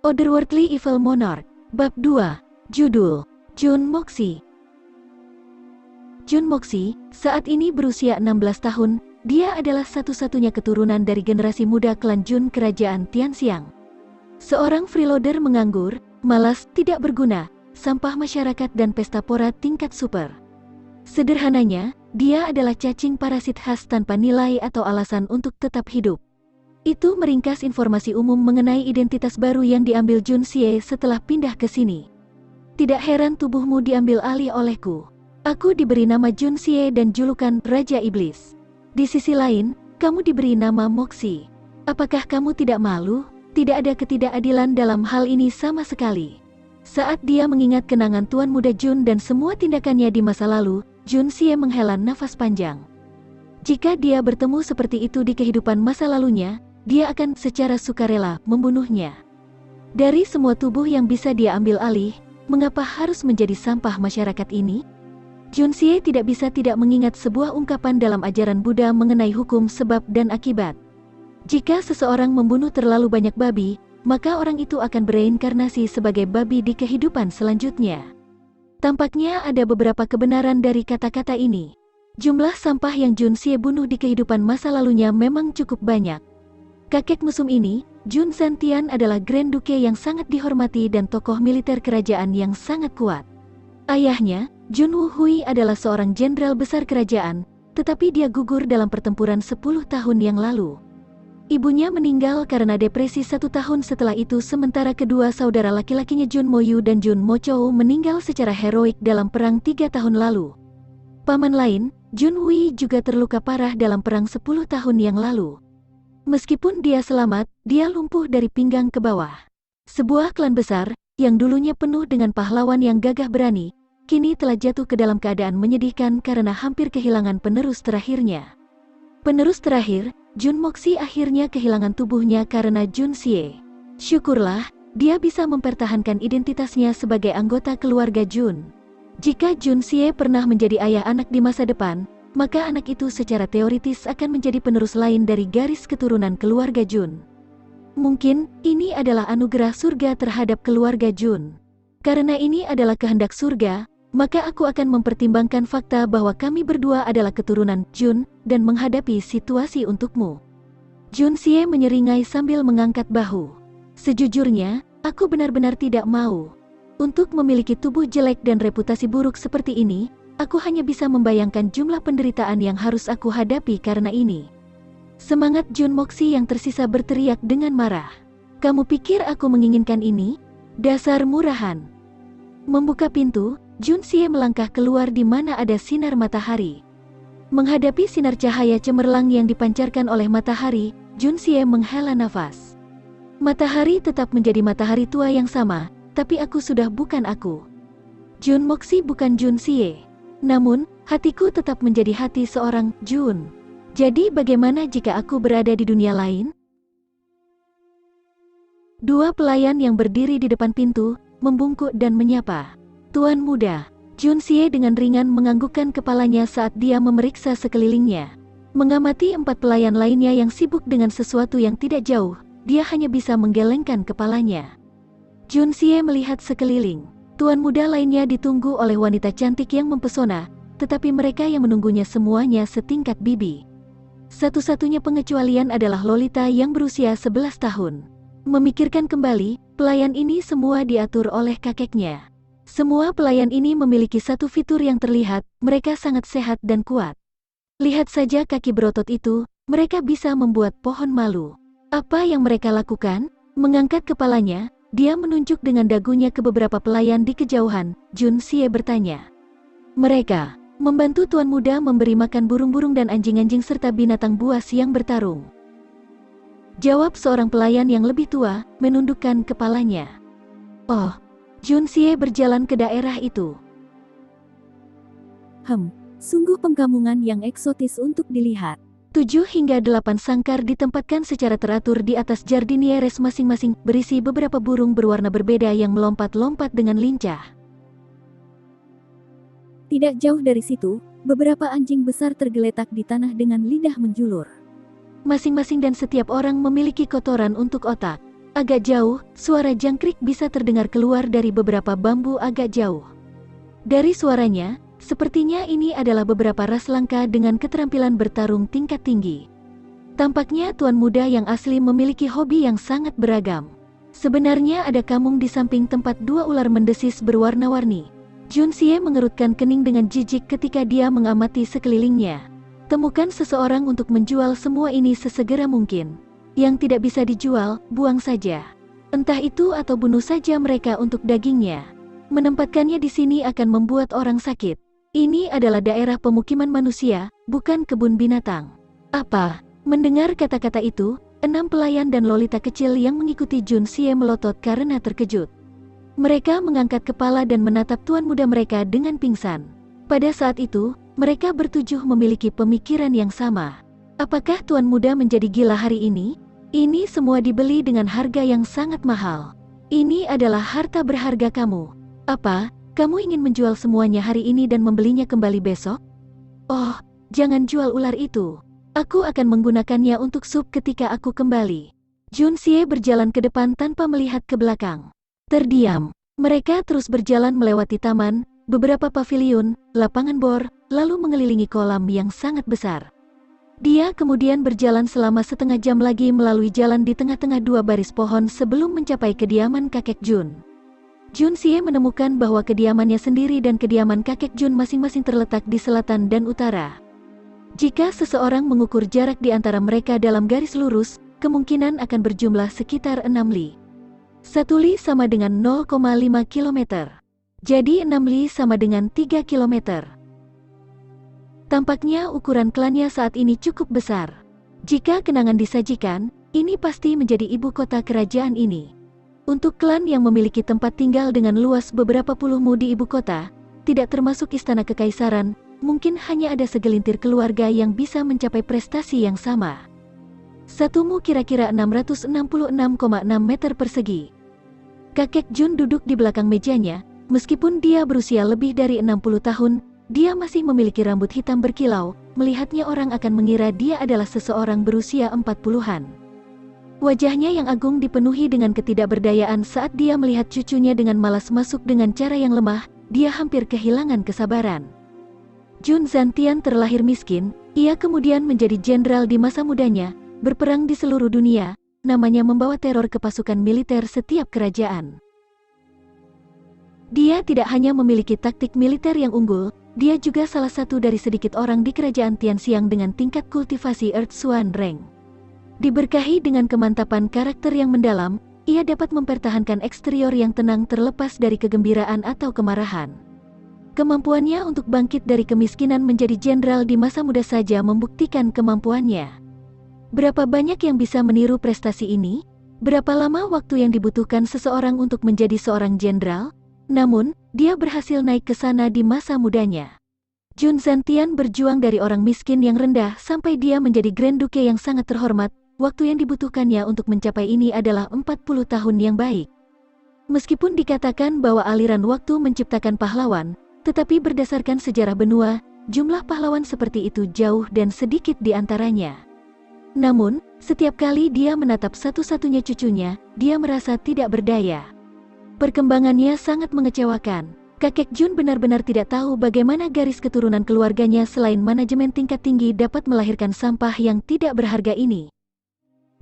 Otherworldly Evil Monarch, Bab 2, Judul, Jun Moxi. Jun Moxi, saat ini berusia 16 tahun, dia adalah satu-satunya keturunan dari generasi muda klan Jun Kerajaan Tianxiang. Seorang freeloader menganggur, malas, tidak berguna, sampah masyarakat dan pesta pora tingkat super. Sederhananya, dia adalah cacing parasit khas tanpa nilai atau alasan untuk tetap hidup. Itu meringkas informasi umum mengenai identitas baru yang diambil Jun Xie setelah pindah ke sini. Tidak heran tubuhmu diambil alih olehku. Aku diberi nama Jun Xie dan julukan Raja Iblis. Di sisi lain, kamu diberi nama Moxi. Apakah kamu tidak malu? Tidak ada ketidakadilan dalam hal ini sama sekali. Saat dia mengingat kenangan Tuan Muda Jun dan semua tindakannya di masa lalu, Jun Xie menghela nafas panjang. Jika dia bertemu seperti itu di kehidupan masa lalunya, dia akan secara sukarela membunuhnya. Dari semua tubuh yang bisa dia ambil alih, mengapa harus menjadi sampah masyarakat ini? Jun Xie tidak bisa tidak mengingat sebuah ungkapan dalam ajaran Buddha mengenai hukum sebab dan akibat. Jika seseorang membunuh terlalu banyak babi, maka orang itu akan bereinkarnasi sebagai babi di kehidupan selanjutnya. Tampaknya ada beberapa kebenaran dari kata-kata ini. Jumlah sampah yang Jun Xie bunuh di kehidupan masa lalunya memang cukup banyak. Kakek mesum ini, Jun Zhantian, adalah Grand Duke yang sangat dihormati dan tokoh militer kerajaan yang sangat kuat. Ayahnya, Jun Wuhui, adalah seorang jenderal besar kerajaan, tetapi dia gugur dalam pertempuran 10 tahun yang lalu. Ibunya meninggal karena depresi 1 tahun setelah itu, sementara kedua saudara laki-lakinya Jun Moyu dan Jun Mochou meninggal secara heroik dalam perang 3 tahun lalu. Paman lain, Jun Hui, juga terluka parah dalam perang 10 tahun yang lalu. Meskipun dia selamat, dia lumpuh dari pinggang ke bawah. Sebuah klan besar, yang dulunya penuh dengan pahlawan yang gagah berani, kini telah jatuh ke dalam keadaan menyedihkan karena hampir kehilangan penerus terakhirnya. Penerus terakhir, Jun Moxi, akhirnya kehilangan tubuhnya karena Jun Xie. Syukurlah, dia bisa mempertahankan identitasnya sebagai anggota keluarga Jun. Jika Jun Xie pernah menjadi ayah anak di masa depan, maka anak itu secara teoritis akan menjadi penerus lain dari garis keturunan keluarga Jun. Mungkin, ini adalah anugerah surga terhadap keluarga Jun. Karena ini adalah kehendak surga, maka aku akan mempertimbangkan fakta bahwa kami berdua adalah keturunan Jun, dan menghadapi situasi untukmu. Jun Xie menyeringai sambil mengangkat bahu. Sejujurnya, aku benar-benar tidak mau. Untuk memiliki tubuh jelek dan reputasi buruk seperti ini, aku hanya bisa membayangkan jumlah penderitaan yang harus aku hadapi karena ini. Semangat Jun Moxi yang tersisa berteriak dengan marah. Kamu pikir aku menginginkan ini? Dasar murahan. Membuka pintu, Jun Xie melangkah keluar di mana ada sinar matahari. Menghadapi sinar cahaya cemerlang yang dipancarkan oleh matahari, Jun Xie menghela nafas. Matahari tetap menjadi matahari tua yang sama, tapi aku sudah bukan aku. Jun Moxi bukan Jun Xie. Namun, hatiku tetap menjadi hati seorang Jun. Jadi bagaimana jika aku berada di dunia lain? Dua pelayan yang berdiri di depan pintu, membungkuk dan menyapa. Tuan muda. Jun Xie dengan ringan menganggukkan kepalanya saat dia memeriksa sekelilingnya. Mengamati 4 pelayan lainnya yang sibuk dengan sesuatu yang tidak jauh, dia hanya bisa menggelengkan kepalanya. Jun Xie melihat sekeliling. Tuan muda lainnya ditunggu oleh wanita cantik yang mempesona, tetapi mereka yang menunggunya semuanya setingkat bibi. Satu-satunya pengecualian adalah Lolita yang berusia 11 tahun. Memikirkan kembali, pelayan ini semua diatur oleh kakeknya. Semua pelayan ini memiliki satu fitur yang terlihat, mereka sangat sehat dan kuat. Lihat saja kaki berotot itu, mereka bisa membuat pohon malu. Apa yang mereka lakukan? Mengangkat kepalanya, dia menunjuk dengan dagunya ke beberapa pelayan di kejauhan. Jun Xie bertanya. Mereka membantu tuan muda memberi makan burung-burung dan anjing-anjing serta binatang buas yang bertarung. Jawab seorang pelayan yang lebih tua, menundukkan kepalanya. Oh, Jun Xie berjalan ke daerah itu. Sungguh pengkamungan yang eksotis untuk dilihat. 7 hingga 8 sangkar ditempatkan secara teratur di atas jardinieres masing-masing, berisi beberapa burung berwarna berbeda yang melompat-lompat dengan lincah. Tidak jauh dari situ, beberapa anjing besar tergeletak di tanah dengan lidah menjulur. Masing-masing dan setiap orang memiliki kotoran untuk otak. Agak jauh, suara jangkrik bisa terdengar keluar dari beberapa bambu agak jauh. Dari suaranya, sepertinya ini adalah beberapa ras langka dengan keterampilan bertarung tingkat tinggi. Tampaknya tuan muda yang asli memiliki hobi yang sangat beragam. Sebenarnya ada kamung di samping tempat dua ular mendesis berwarna-warni. Junxie mengerutkan kening dengan jijik ketika dia mengamati sekelilingnya. Temukan seseorang untuk menjual semua ini sesegera mungkin. Yang tidak bisa dijual, buang saja. Entah itu atau bunuh saja mereka untuk dagingnya. Menempatkannya di sini akan membuat orang sakit. Ini adalah daerah pemukiman manusia, bukan kebun binatang. Apa? Mendengar kata-kata itu, 6 pelayan dan lolita kecil yang mengikuti Junxie melotot karena terkejut. Mereka mengangkat kepala dan menatap tuan muda mereka dengan pingsan. Pada saat itu, mereka bertujuh memiliki pemikiran yang sama. Apakah tuan muda menjadi gila hari ini? Ini semua dibeli dengan harga yang sangat mahal. Ini adalah harta berharga kamu. Apa, kamu ingin menjual semuanya hari ini dan membelinya kembali besok? Oh, jangan jual ular itu. Aku akan menggunakannya untuk sup ketika aku kembali. Junxie berjalan ke depan tanpa melihat ke belakang. Terdiam. Mereka terus berjalan melewati taman, beberapa paviliun, lapangan bor, lalu mengelilingi kolam yang sangat besar. Dia kemudian berjalan selama setengah jam lagi melalui jalan di tengah-tengah dua baris pohon sebelum mencapai kediaman kakek Jun. Junxie menemukan bahwa kediamannya sendiri dan kediaman kakek Jun masing-masing terletak di selatan dan utara. Jika seseorang mengukur jarak di antara mereka dalam garis lurus, kemungkinan akan berjumlah sekitar 6 li. 1 li sama dengan 0,5 km. Jadi 6 li sama dengan 3 km. Tampaknya ukuran klannya saat ini cukup besar. Jika kenangan disajikan, ini pasti menjadi ibu kota kerajaan ini. Untuk klan yang memiliki tempat tinggal dengan luas beberapa puluh mu di ibu kota, tidak termasuk istana kekaisaran, mungkin hanya ada segelintir keluarga yang bisa mencapai prestasi yang sama. 1 mu kira-kira 666,6 meter persegi. Kakek Jun duduk di belakang mejanya, meskipun dia berusia lebih dari 60 tahun, dia masih memiliki rambut hitam berkilau. Melihatnya orang akan mengira dia adalah seseorang berusia 40-an. Wajahnya yang agung dipenuhi dengan ketidakberdayaan saat dia melihat cucunya dengan malas masuk dengan cara yang lemah. Dia hampir kehilangan kesabaran. Jun Zantian terlahir miskin, ia kemudian menjadi jenderal di masa mudanya, berperang di seluruh dunia, namanya membawa teror ke pasukan militer setiap kerajaan. Dia tidak hanya memiliki taktik militer yang unggul, dia juga salah satu dari sedikit orang di kerajaan Tianxiang dengan tingkat kultivasi Earth Swan Rank. Diberkahi dengan kemantapan karakter yang mendalam, ia dapat mempertahankan eksterior yang tenang terlepas dari kegembiraan atau kemarahan. Kemampuannya untuk bangkit dari kemiskinan menjadi jenderal di masa muda saja membuktikan kemampuannya. Berapa banyak yang bisa meniru prestasi ini? Berapa lama waktu yang dibutuhkan seseorang untuk menjadi seorang jenderal? Namun, dia berhasil naik ke sana di masa mudanya. Jun Zantian berjuang dari orang miskin yang rendah sampai dia menjadi Grand Duke yang sangat terhormat. Waktu yang dibutuhkannya untuk mencapai ini adalah 40 tahun yang baik. Meskipun dikatakan bahwa aliran waktu menciptakan pahlawan, tetapi berdasarkan sejarah benua, jumlah pahlawan seperti itu jauh dan sedikit di antaranya. Namun, setiap kali dia menatap satu-satunya cucunya, dia merasa tidak berdaya. Perkembangannya sangat mengecewakan. Kakek Jun benar-benar tidak tahu bagaimana garis keturunan keluarganya selain manajemen tingkat tinggi dapat melahirkan sampah yang tidak berharga ini.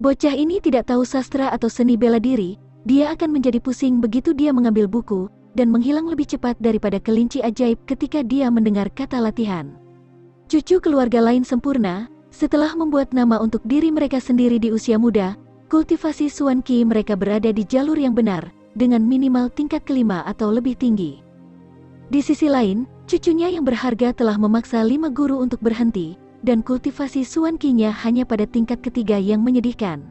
Bocah ini tidak tahu sastra atau seni bela diri, dia akan menjadi pusing begitu dia mengambil buku, dan menghilang lebih cepat daripada kelinci ajaib ketika dia mendengar kata latihan. Cucu keluarga lain sempurna, setelah membuat nama untuk diri mereka sendiri di usia muda, kultivasi Suan Qi mereka berada di jalur yang benar, dengan minimal tingkat kelima atau lebih tinggi. Di sisi lain, cucunya yang berharga telah memaksa 5 guru untuk berhenti, dan kultivasi Suan Qi-nya hanya pada tingkat ketiga yang menyedihkan.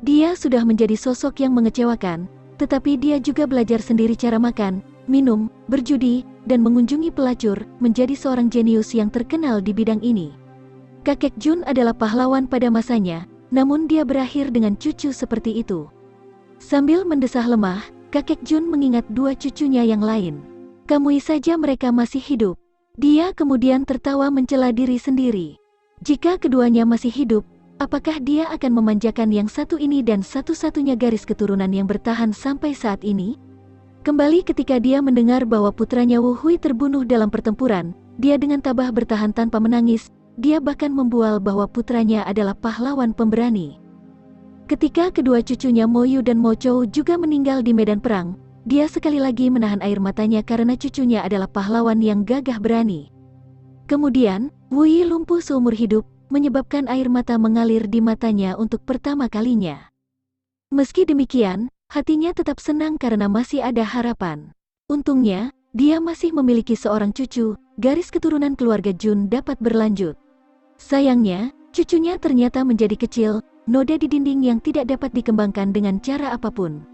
Dia sudah menjadi sosok yang mengecewakan, tetapi dia juga belajar sendiri cara makan, minum, berjudi, dan mengunjungi pelacur, menjadi seorang jenius yang terkenal di bidang ini. Kakek Jun adalah pahlawan pada masanya, namun dia berakhir dengan cucu seperti itu. Sambil mendesah lemah, kakek Jun mengingat 2 cucunya yang lain. Kamui saja mereka masih hidup. Dia kemudian tertawa mencela diri sendiri. Jika keduanya masih hidup, Apakah dia akan memanjakan yang satu ini dan satu-satunya garis keturunan yang bertahan sampai saat ini? Kembali ketika dia mendengar bahwa putranya Wu Hui terbunuh dalam pertempuran, dia dengan tabah bertahan tanpa menangis. Dia bahkan membual bahwa putranya adalah pahlawan pemberani. Ketika kedua cucunya Mo Yu dan Mo Chou juga meninggal di medan perang, dia sekali lagi menahan air matanya karena cucunya adalah pahlawan yang gagah berani. Kemudian, Wu Yi lumpuh seumur hidup, menyebabkan air mata mengalir di matanya untuk pertama kalinya. Meski demikian, hatinya tetap senang karena masih ada harapan. Untungnya, dia masih memiliki seorang cucu, garis keturunan keluarga Jun dapat berlanjut. Sayangnya, cucunya ternyata menjadi kecil, noda di dinding yang tidak dapat dikembangkan dengan cara apapun.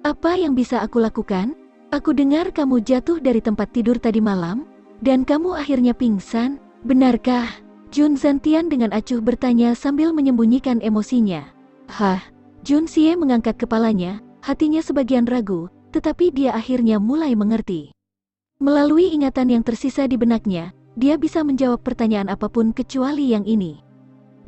Apa yang bisa aku lakukan? Aku dengar kamu jatuh dari tempat tidur tadi malam, dan kamu akhirnya pingsan, benarkah? Jun Zantian dengan acuh bertanya sambil menyembunyikan emosinya. Hah? Jun Xie mengangkat kepalanya, hatinya sebagian ragu, tetapi dia akhirnya mulai mengerti. Melalui ingatan yang tersisa di benaknya, dia bisa menjawab pertanyaan apapun kecuali yang ini.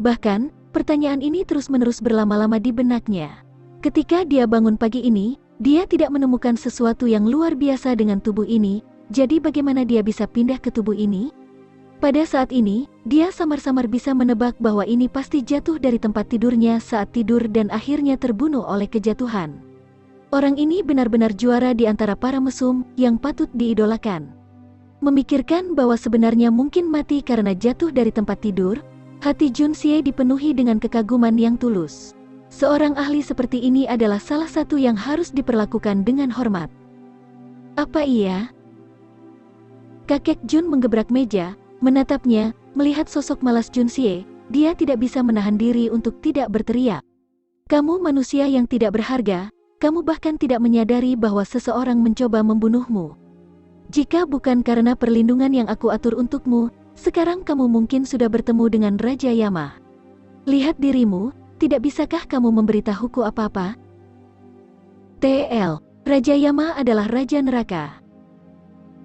Bahkan, pertanyaan ini terus-menerus berlama-lama di benaknya. Ketika dia bangun pagi ini, dia tidak menemukan sesuatu yang luar biasa dengan tubuh ini, jadi bagaimana dia bisa pindah ke tubuh ini? Pada saat ini, dia samar-samar bisa menebak bahwa ini pasti jatuh dari tempat tidurnya saat tidur dan akhirnya terbunuh oleh kejatuhan. Orang ini benar-benar juara di antara para mesum yang patut diidolakan. Memikirkan bahwa sebenarnya mungkin mati karena jatuh dari tempat tidur, hati Jun Xie dipenuhi dengan kekaguman yang tulus. Seorang ahli seperti ini adalah salah satu yang harus diperlakukan dengan hormat. Apa iya? Kakek Jun menggebrak meja, menatapnya, melihat sosok malas Jun Xie, dia tidak bisa menahan diri untuk tidak berteriak. Kamu manusia yang tidak berharga, kamu bahkan tidak menyadari bahwa seseorang mencoba membunuhmu. Jika bukan karena perlindungan yang aku atur untukmu, sekarang kamu mungkin sudah bertemu dengan Raja Yama. Lihat dirimu, tidak bisakah kamu memberitahuku apa-apa? TL, Raja Yama adalah Raja Neraka.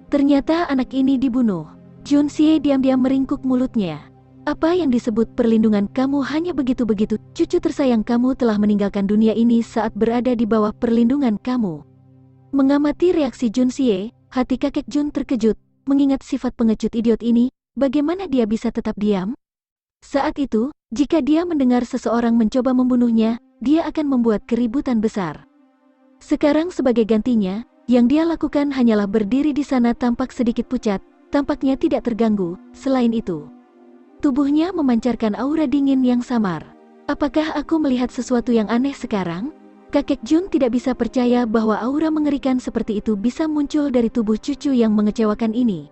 Ternyata anak ini dibunuh. Jun Xie diam-diam meringkuk mulutnya. Apa yang disebut perlindungan kamu hanya begitu-begitu, cucu tersayang kamu telah meninggalkan dunia ini saat berada di bawah perlindungan kamu. Mengamati reaksi Jun Xie, hati kakek Jun terkejut, mengingat sifat pengecut idiot ini, bagaimana dia bisa tetap diam? Saat itu, jika dia mendengar seseorang mencoba membunuhnya, dia akan membuat keributan besar. Sekarang sebagai gantinya, yang dia lakukan hanyalah berdiri di sana tampak sedikit pucat, tampaknya tidak terganggu. Selain itu, tubuhnya memancarkan aura dingin yang samar. Apakah aku melihat sesuatu yang aneh sekarang? Kakek Jun tidak bisa percaya bahwa aura mengerikan seperti itu bisa muncul dari tubuh cucu yang mengecewakan ini.